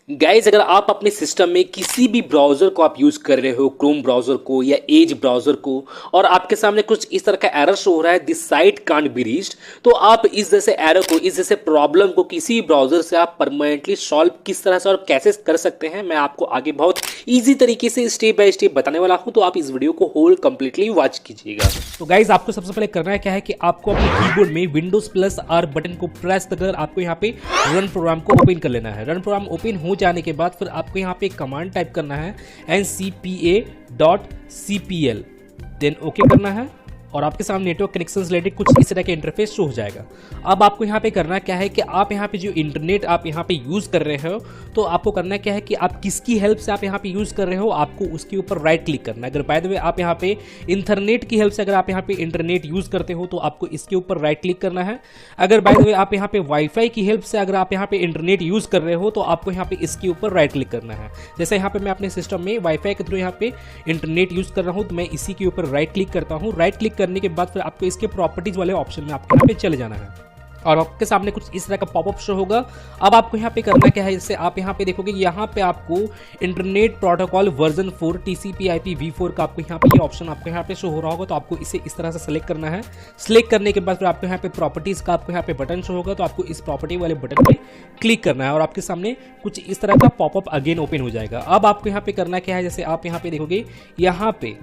Guys अगर आप अपने सिस्टम में किसी भी ब्राउज़र को आप यूज़ कर रहे हो, क्रोम ब्राउज़र को या एज ब्राउज़र को, और आपके सामने कुछ इस तरह का एरर शो हो रहा है, this site can't be reached, तो आप इस जैसे एरर को, इस जैसे प्रॉब्लम को किसी ब्राउज़र से आप परमानेंटली सॉल्व किस तरह से और कैसे कर सकते हैं, मैं आपको आगे बहुत ईजी तरीके से स्टेप बाय स्टेप बताने वाला हूँ। तो आप इस वीडियो को होल कंप्लीटली वॉच कीजिएगा। तो गाइज आपको सबसे पहले करना है क्या है कि आपको अपने कीबोर्ड में विंडोज प्लस आर बटन को प्रेस कर आपको यहाँ पे रन प्रोग्राम को ओपन कर लेना है। रन प्रोग्राम ओपन हो जाने के बाद फिर आपको यहाँ पे कमांड टाइप करना है ncpa.cpl, देन ओके करना है और आपके सामने नेटवर्क कनेक्शन रिलेटेड कुछ इस तरह के इंटरफेस शो हो जाएगा। अब आपको यहाँ पे करना क्या है कि आप यहाँ पे जो इंटरनेट आप यहाँ पे यूज़ कर रहे हो, तो आपको करना क्या है कि आप किसकी हेल्प से आप यहाँ पे यूज़ कर रहे हो, आपको उसके ऊपर राइट क्लिक करना है। अगर बाय द वे आप यहाँ पे इंटरनेट की हेल्प से अगर आप यहाँ पे इंटरनेट यूज़ करते हो तो आपको इसके ऊपर राइट क्लिक करना है। अगर बाय द वे आप यहाँ पे वाईफाई की हेल्प से अगर आप यहाँ पे इंटरनेट यूज़ कर रहे हो तो आपको यहाँ पे इसके ऊपर राइट क्लिक करना है। जैसे यहाँ पे मैं अपने सिस्टम में वाईफाई के थ्रू यहाँ पे इंटरनेट यूज़ कर रहा हूँ तो मैं इसी के ऊपर राइट क्लिक करता हूँ। राइट क्लिक करने के बाद फिर आपको इसके प्रॉपर्टीज वाले ऑप्शन में आपको यहाँ पे चले जाना है और आपके सामने कुछ इस तरह का पॉपअप शो होगा। अब आपको यहाँ पे करना क्या है, जैसे आप यहाँ पे देखोगे यहाँ पे आपको internet protocol version 4 TCP/IP v4 का आपको यहाँ पे ये ऑप्शन आपको यहाँ पे शो हो रहा होगा। तो आपको इसे इस तरह से सेलेक्ट करना है। सेलेक्ट करने के बाद फिर आपको यहाँ पे प्रॉपर्टीज का आपको यहाँ पे बटन शो होगा, तो आपको इस प्रॉपर्टी वाले बटन पे क्लिक करना है और आपके सामने कुछ इस तरह का पॉपअप अगेन ओपन हो जाएगा। अब आपको यहाँ पे करना क्या है, जैसे आप यहाँ पे देखोगे यहाँ पे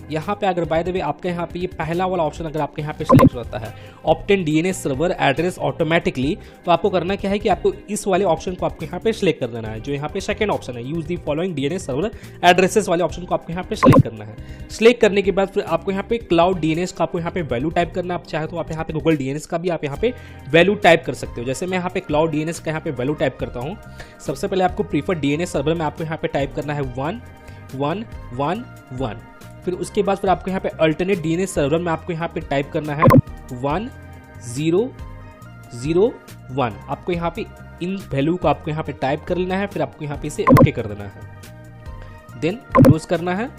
अगर बाय द वे आपका यहाँ पे ये पहला वाला ऑप्शन अगर आपके यहाँ पे सिलेक्ट रहता है obtain DNS server address automatically, तो आपको करना क्या है कि आपको इस वाले ऑप्शन को आपको यहाँ पे सिलेक्ट कर देना है। जो यहाँ पे सेकंड ऑप्शन है use the following DNS server addresses वाले ऑप्शन को आपको यहाँ पे सिलेक्ट करना है। सिलेक्ट करने के बाद फिर आपको यहाँ पे क्लाउड DNS का आपको यहाँ पे वैल्यू टाइप करना है। आप चाहे तो आप यहाँ पे गूगल DNS का भी आप यहाँ पे वैल्यू टाइप कर सकते हो। जैसे मैं यहाँ पे क्लाउड DNS का यहाँ पे वैल्यू टाइप करता हूँ। सबसे पहले आपको प्रीफर DNS सर्वर में आपको यहाँ पे टाइप करना है 1111। फिर उसके बाद फिर आपको यहाँ पे अल्टरनेट DNS सर्वर में आपको यहाँ पे टाइप करना है 1001। आपको यहाँ पे इन वैल्यू को आपको यहाँ पे टाइप कर लेना है। फिर आपको यहाँ पे इसे ओके कर देना है, देन क्लोज करना है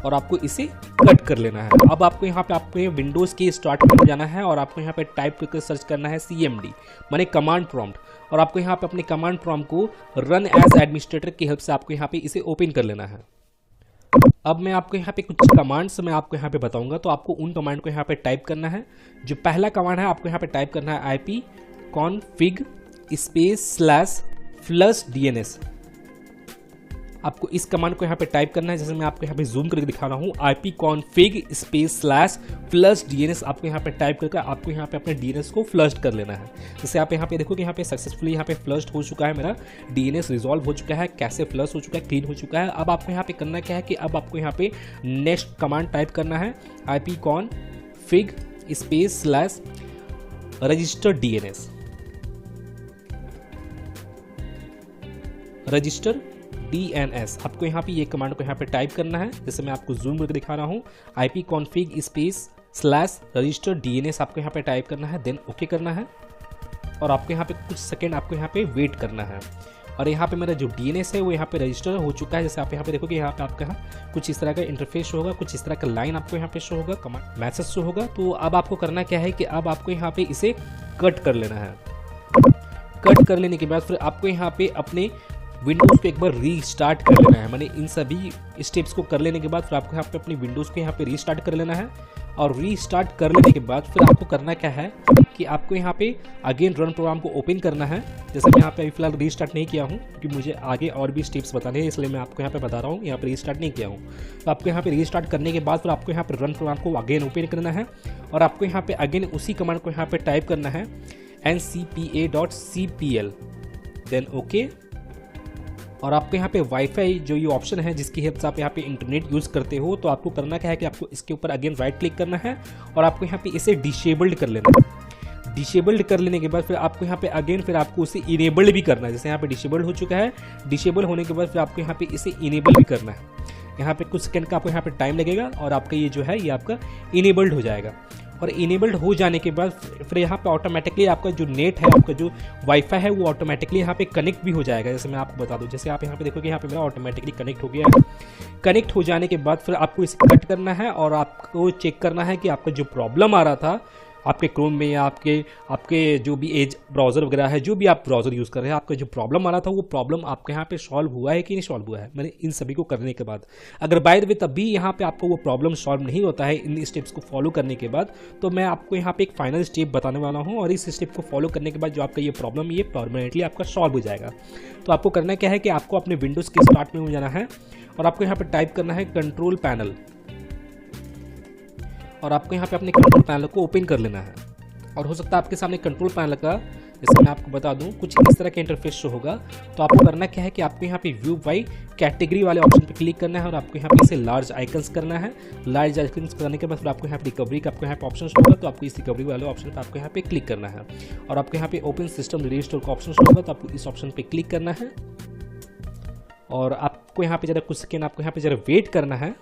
और आपको इसे कट कर लेना है। अब आपको यहाँ पे आपको विंडोज़ के स्टार्ट में जाना है और आपको यहाँ पे टाइप करके सर्च करना है CMD माने कमांड प्रॉम्प्ट, और आपको यहाँ पे अपने कमांड प्रॉम्प्ट को रन एज एडमिनिस्ट्रेटर की हेल्प से आपको यहाँ पे इसे ओपन कर लेना है। अब मैं आपको यहाँ पे कुछ कमांड्स मैं आपको यहाँ पे बताऊंगा, तो आपको उन कमांड को यहाँ पे टाइप करना है। जो पहला कमांड है आपको यहाँ पे टाइप करना है ipconfig/flush DNS। आपको इस कमांड को यहाँ पे टाइप करना है। जैसे मैं आपको यहाँ पे जूम करके दिखा रहा हूँ ipconfig/flush DNS आपको यहाँ पे टाइप करके आपको यहाँ पे अपने DNS को फ्लश कर लेना है। जैसे आप यहाँ पे देखो कि यहाँ पे सक्सेसफुली यहाँ पे फ्लश हो चुका है, मेरा DNS रिजॉल्व हो चुका है, कैसे फ्लश हो चुका है, क्लीन हो चुका है। अब आपको यहाँ पे करना क्या है कि अब आपको यहाँ पे नेक्स्ट कमांड टाइप करना है ipconfig/register DNS आपको यहाँ पे ये कमांड को यहाँ पे टाइप करना है। जैसे मैं आपको जूम करके दिखा रहा हूँ ipconfig/register DNS आपको यहाँ पे टाइप करना है, देन ओके करना है और आपको यहाँ पे कुछ सेकंड आपको यहाँ पे वेट करना है। और यहाँ पे मेरा जो DNS है वो यहाँ पे रजिस्टर हो चुका है। जैसे आप यहाँ पे देखोगे यहाँ पे आपका कुछ इस तरह का इंटरफेस होगा, कुछ इस तरह का लाइन आपको यहाँ पे शो होगा, कमांड मैसेज शो होगा। तो अब आपको करना क्या है कि अब आपको यहाँ पे इसे कट कर लेना है। कट कर लेने के बाद फिर आपको यहाँ पे अपने विंडोज़ को एक बार रीस्टार्ट कर लेना है। माने इन सभी स्टेप्स को कर लेने के बाद फिर आपको यहाँ पे अपनी विंडोज़ को यहाँ पे रीस्टार्ट कर लेना है। और रीस्टार्ट कर लेने के बाद फिर आपको करना क्या है कि आपको यहाँ पे अगेन रन प्रोग्राम को ओपन करना है। जैसे मैं यहाँ पे फिलहाल रीस्टार्ट नहीं किया हूँ क्योंकि मुझे आगे और भी स्टेप्स बताने हैं, इसलिए मैं आपको यहाँ पे बता रहा हूँ, यहाँ पे रीस्टार्ट नहीं किया हूँ। तो आपको यहाँ पे रीस्टार्ट करने के बाद फिर आपको यहाँ पे रन प्रोग्राम को अगेन ओपन करना है और आपको यहाँ पे अगेन उसी कमांड को यहाँ पे टाइप करना है ncpa.cpl, देन ओके। और आपको यहाँ पे वाईफाई जो ये ऑप्शन है जिसकी हेल्प से आप यहाँ पे इंटरनेट यूज़ करते हो, तो आपको करना क्या है कि आपको इसके ऊपर अगेन राइट क्लिक करना है और आपको यहाँ पे इसे डिसेबल्ड कर लेना है। डिसेबल्ड कर लेने के बाद फिर आपको यहाँ पे अगेन फिर आपको इसे इनेबल्ड भी करना है। जैसे यहाँ पे डिसेबल्ड हो चुका है, डिसेबल होने के बाद फिर आपको यहाँ पे इसे इनेबल भी करना है। यहाँ पे कुछ सेकंड का आपको यहाँ पे टाइम लगेगा और आपका ये जो है ये आपका इनेबल्ड हो जाएगा। और इनेबल्ड हो जाने के बाद फिर यहाँ पे ऑटोमेटिकली आपका जो नेट है, आपका जो वाईफाई है वो ऑटोमेटिकली यहाँ पे कनेक्ट भी हो जाएगा। जैसे मैं आपको बता दूँ, जैसे आप यहाँ पे देखोगे यहाँ पे मेरा ऑटोमेटिकली कनेक्ट हो गया है। कनेक्ट हो जाने के बाद फिर आपको इसे कट करना है और आपको चेक करना है कि आपका जो प्रॉब्लम आ रहा था आपके क्रोम में या आपके जो भी एज ब्राउज़र वगैरह है, जो भी आप ब्राउज़र यूज़ कर रहे हैं, आपका जो प्रॉब्लम आ रहा था वो प्रॉब्लम आपके यहाँ पे सॉल्व हुआ है कि नहीं सॉल्व हुआ है, मैंने इन सभी को करने के बाद। अगर बाय द वे तब भी यहाँ पे आपको वो प्रॉब्लम सॉल्व नहीं होता है इन स्टेप्स को फॉलो करने के बाद, तो मैं आपको यहाँ पे एक फाइनल स्टेप बताने वाला हूँ, और इस स्टेप को फॉलो करने के बाद जो आपका ये प्रॉब्लम ये परमानेंटली आपका सॉल्व हो जाएगा। तो आपको करना क्या है कि आपको अपने विंडोज़ के स्टार्ट में जाना है और आपको यहाँ पे टाइप करना है कंट्रोल पैनल, और आपको यहाँ पे अपने कंट्रोल पैनल को ओपन कर लेना है। और हो सकता है आपके सामने कंट्रोल पैनल का, जैसे मैं आपको बता दूं, कुछ इस तरह का इंटरफेस शो होगा। तो आपको करना क्या है कि आपको यहाँ पे व्यू बाय कैटेगरी वाले ऑप्शन पे क्लिक करना है और आपको यहाँ पे इसे लार्ज आइकन्स करना है। लार्ज आइकन्स करने के बाद फिर आपको यहाँ पे रिकवरी का आपको यहाँ पे ऑप्शन होगा, तो आपको इस रिकवरी वाले ऑप्शन पे आपको यहाँ पे क्लिक करना है। और आपको यहाँ पे ओपन सिस्टम रिस्टोर का ऑप्शन होगा, तो आपको इस ऑप्शन पे क्लिक करना है और आपको यहाँ पे जरा कुछ सेकेंड आपको यहाँ पे जरा वेट करना है,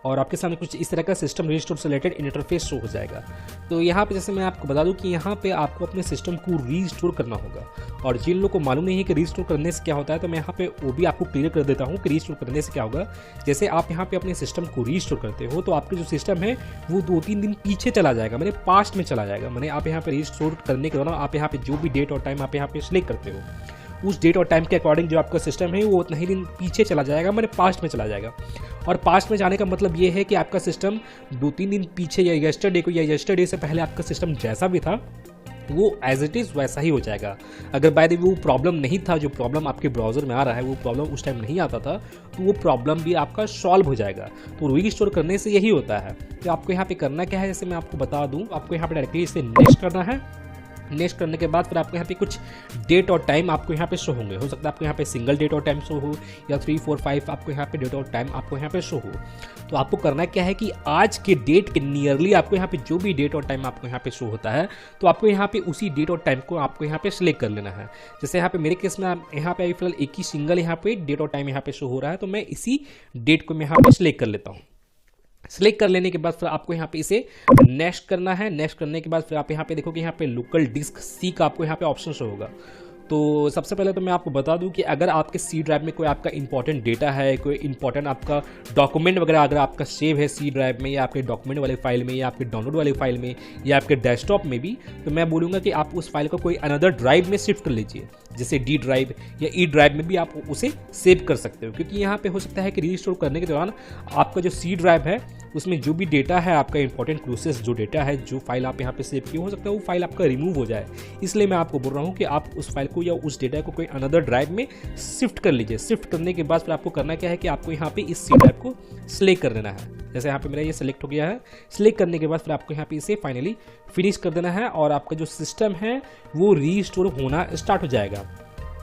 और आपके सामने कुछ इस तरह का सिस्टम रिस्टोर से रिलेटेड इंटरफेस शो हो जाएगा। तो यहाँ पे जैसे मैं आपको बता दूं कि यहाँ पे आपको अपने सिस्टम को रीस्टोर करना होगा, और जिन लोगों को मालूम नहीं है कि रीस्टोर करने से क्या होता है, तो मैं यहाँ पे वो भी आपको क्लियर कर देता हूँ कि रीस्टोर करने से क्या होगा। जैसे आप यहाँ पे अपने सिस्टम को रीस्टोर करते हो, तो आपके जो सिस्टम है वो 2-3 दिन पीछे चला जाएगा, मैंने पास्ट में चला जाएगा। मैंने आप यहाँ पे रीस्टोर करने के दौरान आप यहाँ पे जो भी डेट और टाइम आप यहाँ पे सिलेक्ट करते हो, उस डेट और टाइम के अकॉर्डिंग जो आपका सिस्टम है वो उतना ही दिन पीछे चला जाएगा, मैंने पास्ट में चला जाएगा। और पास्ट में जाने का मतलब ये है कि आपका सिस्टम 2-3 दिन पीछे या यस्टरडे को या यस्टरडे से पहले आपका सिस्टम जैसा भी था वो एज इट इज़ वैसा ही हो जाएगा। अगर बाय द वे वो प्रॉब्लम नहीं था, जो प्रॉब्लम आपके ब्राउज़र में आ रहा है वो प्रॉब्लम उस टाइम नहीं आता था, तो वो प्रॉब्लम भी आपका सॉल्व हो जाएगा। तो रीस्टोर करने से यही होता है। तो आपको यहाँ पे करना क्या है, जैसे मैं आपको बता दूँ, आपको यहाँ पे डायरेक्टली इसे नेक्स्ट करना है। नेक्स्ट करने के बाद फिर आपको यहाँ पे कुछ डेट और टाइम आपको यहाँ पे शो होंगे। हो सकता है आपको यहाँ पे सिंगल डेट और टाइम शो हो, या 3, 4, 5 आपको यहाँ पे डेट और टाइम आपको यहाँ पे शो हो। तो आपको करना क्या है कि आज के डेट के नियरली आपको यहाँ पे जो भी डेट और टाइम आपको यहाँ पे शो होता है, तो आपको यहाँ पे उसी डेट और टाइम को आपको यहाँ पे सिलेक्ट कर लेना है। जैसे यहाँ पे मेरे केस में यहाँ पे फिलहाल एक ही सिंगल यहाँ पे डेट और टाइम यहाँ पे शो हो रहा है, तो मैं इसी डेट को मैं यहाँ पे सिलेक्ट कर लेता हूँ। सिलेक्ट कर लेने के बाद फिर आपको यहाँ पे इसे नेक्स्ट करना है। नेक्स्ट करने के बाद फिर आप यहाँ पे देखोगे यहाँ पे लोकल डिस्क सी का आपको यहाँ पे ऑप्शन शो होगा। तो सबसे पहले तो मैं आपको बता दूं कि अगर आपके सी ड्राइव में कोई आपका इंपॉर्टेंट डेटा है, कोई इंपॉर्टेंट आपका डॉक्यूमेंट वगैरह अगर आपका सेव है सी ड्राइव में, या आपके डॉक्यूमेंट वाले फाइल में, या आपके डाउनलोड वाले फाइल में, या आपके डेस्कटॉप में भी, तो मैं बोलूँगा कि आप उस फाइल को कोई अनदर ड्राइव में शिफ्ट कर लीजिए, जैसे डी ड्राइव या ई ड्राइव में भी आप उसे सेव कर सकते हो। क्योंकि यहाँ पे हो सकता है कि रीस्टोर करने के दौरान आपका जो सी ड्राइव है उसमें जो भी डेटा है, आपका इंपॉर्टेंट प्रोसेस जो डेटा है, जो फाइल आप यहाँ पे सेव किए, हो सकता है वो फाइल आपका रिमूव हो जाए। इसलिए मैं आपको बोल रहा हूँ कि आप उस फाइल को या उस डेटा को कोई अनदर ड्राइव में शिफ्ट कर लीजिए। शिफ्ट करने के बाद फिर आपको करना क्या है कि आपको यहाँ पे इस सी ड्राइव को सिलेक्ट कर देना है। जैसे यहाँ पे मेरा ये सिलेक्ट हो गया है। सिलेक्ट करने के बाद फिर आपको यहाँ पे इसे फाइनली फिनिश कर देना है, और आपका जो सिस्टम है वो रीस्टोर होना स्टार्ट हो जाएगा।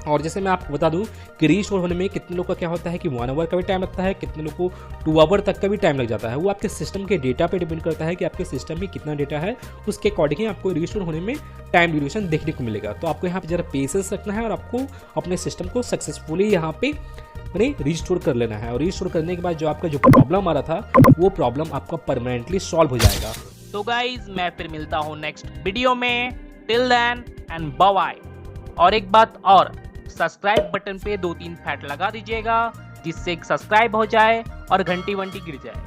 और जैसे मैं आपको बता दूं कि रीस्टोर होने में कितने लोग का क्या होता है कि 1 आवर का भी टाइम लगता है, कितने लोग को 2 आवर तक का भी टाइम लग जाता है। वो आपके सिस्टम के डेटा पे डिपेंड करता है कि आपके सिस्टम में कितना डेटा है, उसके अकॉर्डिंग ही आपको रीस्टोर होने में टाइम ड्यूरेशन देखने को मिलेगा। तो आपको यहाँ पे जरा पेशेंस रखना है और आपको अपने सिस्टम को सक्सेसफुली यहाँ पे रीस्टोर कर लेना है। और रीस्टोर करने के बाद जो आपका जो प्रॉब्लम आ रहा था वो प्रॉब्लम आपका परमानेंटली सॉल्व हो जाएगा। तो गाइज मैं फिर मिलता हूँ नेक्स्ट वीडियो में। Till then and bye bye. और एक बात और, सब्सक्राइब बटन पे 2-3 फैट लगा दीजिएगा, जिससे सब्सक्राइब हो जाए और घंटी वंटी गिर जाए।